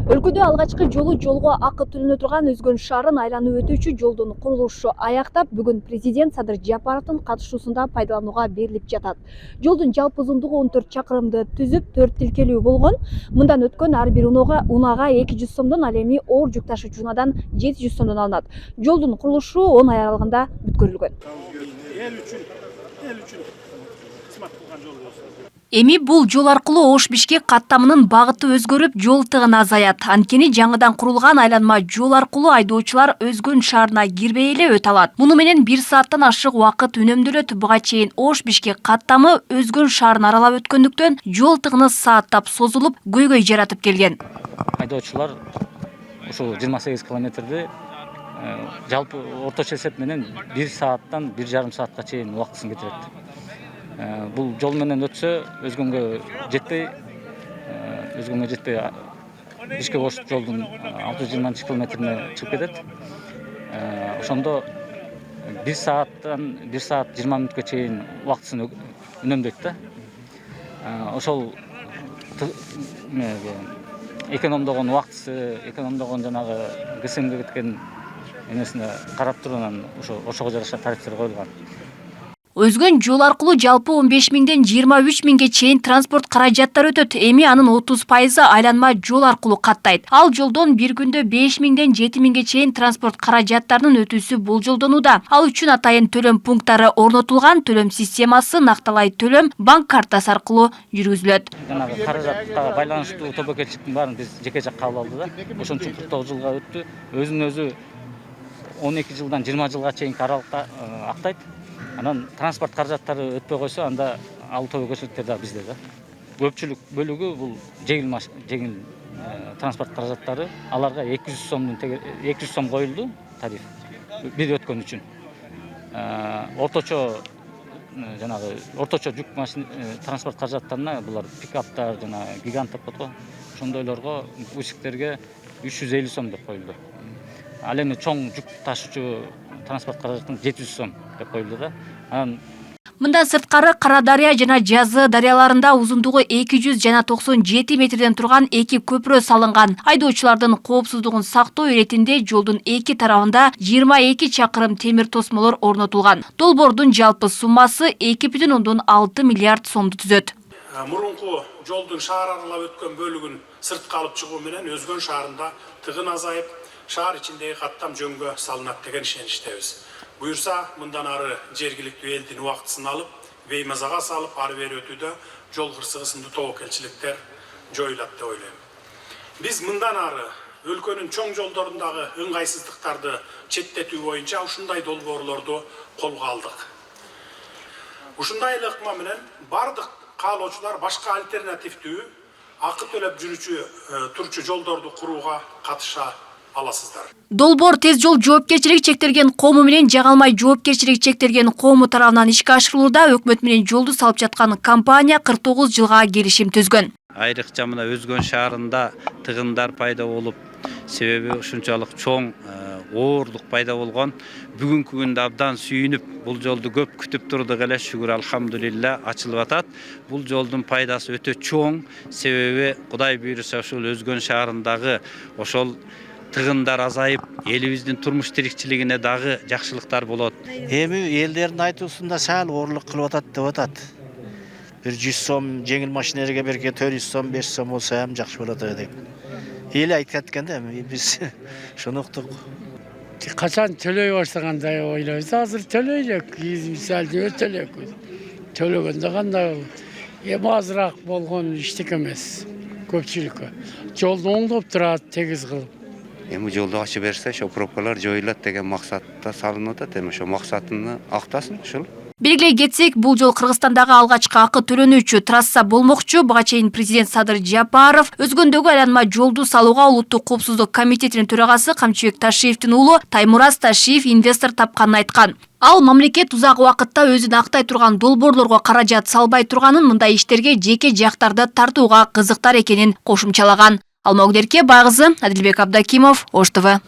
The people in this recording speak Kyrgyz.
Өлкөдө алгачкы жолго акы төлөнө турган Өзгөн шаарын айланып өтүүчү жолдун курулушу аяктап, бүгүн президент Садыр Жапаровдун катышуусунда пайдаланууга берилип жатат. Жолдун жалпы узундугу 14 чакырымды түзүп, 4 тилкелүү болгон. Мындан өткөн ар бир унаага 200 сомдон, ал эми оор жүк ташуучу унаадан 700 сомдон алынат. Жолдун курулушу 10 ай аралыгында бүткөрүлгөн. Эми бул жол аркылуу Ош-Бишкек каттамынын багыты өзгөрүп, жол тыгын азаят. Анткени жаңыдан курулган айланма жол аркылуу айдоочулар Өзгөн шаарына кирбей эле өтө алат. Муну менен 1 сааттан ашык убакыт үнөмдөлөт. Буга чейин Ош-Бишкек каттамы Өзгөн шаарын аралап өткөндүктөн жол тыгыны сааттап созулуп, көйгөй жаратып келген. Айдоочулар ушул 28 километрди жалпы орточо эсеп менен 1 сааттан 1,5 саатка чейин убактысын кетирет. Бул жол менен өтсө Өзгөнгө жетпей Бишкек Ош жолдун 620 километрине чыгып кетет. Ошондо 1 сааттан 1 саат 20 мүнөткө чейин убактысын үнөмдөйт да. Ошол экономдогон убактысы, экономдогон жанагы КСМге кеткен эмесине карап туруп анан ошого жараша тарифтер коюлган. Өзгөн жол аркылуу жалпы 15 миңден 23 миңге чейин транспорт каражаттары өтөт. Эми анын 30% айланма жол аркылуу каттайт. Ал жолдон бир күндө 5 миңден 7 миңге чейин транспорт каражаттарынын өтүүсү болжолдонууда. Ал үчүн атайын төлөм пункттары орнотулган, төлөм системасы накталай төлөм банк картасы аркылуу жүргүзүлөт. Жанагы каражатка байланыштуу тобокелчиликтин баарын биз жеке жак кабыл алды да. Ошон үчүн 49 жылга өттү. Өзүнүн өзү 12 жылдан 20 жылга чейинки аралыкта актайт. Анан транспорт каражаттары өтпөй койсо, анда ал тобокелчиликтер да бизде да. Көпчүлүк бөлүгү бул жеңил транспорт каражаттары, аларга 200 сом коюлду тариф бир өткөн үчүн. Орточо жүк машина транспорт каражаттарына булар пикаптар, жана гигант деп коет го. Ошондойлорго бусиктерге 350 сом деп коюлду. Ал эми чоң жүк ташуучу транспорт каражатына 700 сом деп коюлду да. Мындан сырткары Кара Дарыя жана Жазы дарыяларында узундугу 200 жана 97 метрден турган 2 көпүрө салынган. Айдоочулардын коопсуздугун сактоо иретинде жолдун эки тарабында 22 чакырым темир тосмолор орнотулган. Долбоордун жалпы суммасы 2,6 миллиард сомду түзөт. Мурунку жолдун шаар аралап өткөн бөлүгүн сыртка алып чыгуу менен Өзгөн шаарында тыгын азайып, шаар ичиндеги каттам жөнгө салынат деген ишеничтебиз. Буюрса, мындан ары жергиликтүү элдин убактысын алып, беймазага салып, ары бери өтүүдө жол кырсыгы сындуу тобокелчиликтер жоюлат деп ойлойм. Биз мындан ары өлкөнүн чоң жолдорундагы ыңгайсыздыктарды четтетүү боюнча ушундай долбоорлорду колго алдык. Ушундай эле ыкма менен бардык каалоочулар башка альтернативдүү акы төлөп турчу жолдорду курууга катыша аласыздар. Долбоор тез жол жоопкерчилиги чектелген коому менен Жаңалмай жоопкерчилиги чектелген коому тарабынан ишке ашырылууда. Өкмөт менен жолду салып жаткан компания 49 жылга келишим түзгөн. Айрыкча мына Өзгөн шаарында тыгындар пайда болуп, себеби ушунчалык чоң оорлук пайда болгон. Бүгүнкү күндө абдан сүйүнүп, бул жолду көп күтүп турдук эле, шүгүр алхамдулилла ачылып атат. Бул жолдун пайдасы өтө чоң, себеби Кудай буйруса ушул Өзгөн шаарындагы ошол тыгындар азайып, элибиздин турмуш тирикчилигине дагы жакшылыктар болот. Эми элдердин айтуусунда сал оорлук кылып атат деп атат. 100 сом жеңил машинелерге берген 400 сом, 500 сом болсо ham жакшы болот деп. Эл айткан экен да, биз шуну уктук. Качан төлөй баштагандай ойлойбуз. Азыр төлөйлүк, мисалы өтөлөк. Төлөгөндө кандай эми азыраак болгон иштик эмес көпчүлүккө. Жолду оңдоп турат, тегиз кылып. Эми жолду ачып берсе, ошо пробкалар жоюлат деген максатта салынып атат. Эми ошо максатын актасын ушул. Белгилей кетсек, бул жол Кыргызстандагы алгачкы акы төлөнүүчү трасса болмокчу. Буга чейин президент Садыр Жапаров Өзгөндөгү айланма жолду салууга Улуттук коопсуздук комитетинин төрагасы Камчыбек Ташиевдин уулу Таймураз Ташиев инвестор тапканын айткан. Ал мамлекет узак убакытта өзүн актай турган долбоорлорго каражат салбай турганын, мындай иштерге жеке жактарды тартууга кызыктар экенин кошумчалаган. Алмагүл Байгызы, Адилбек Абдакимов, Ош ТВ.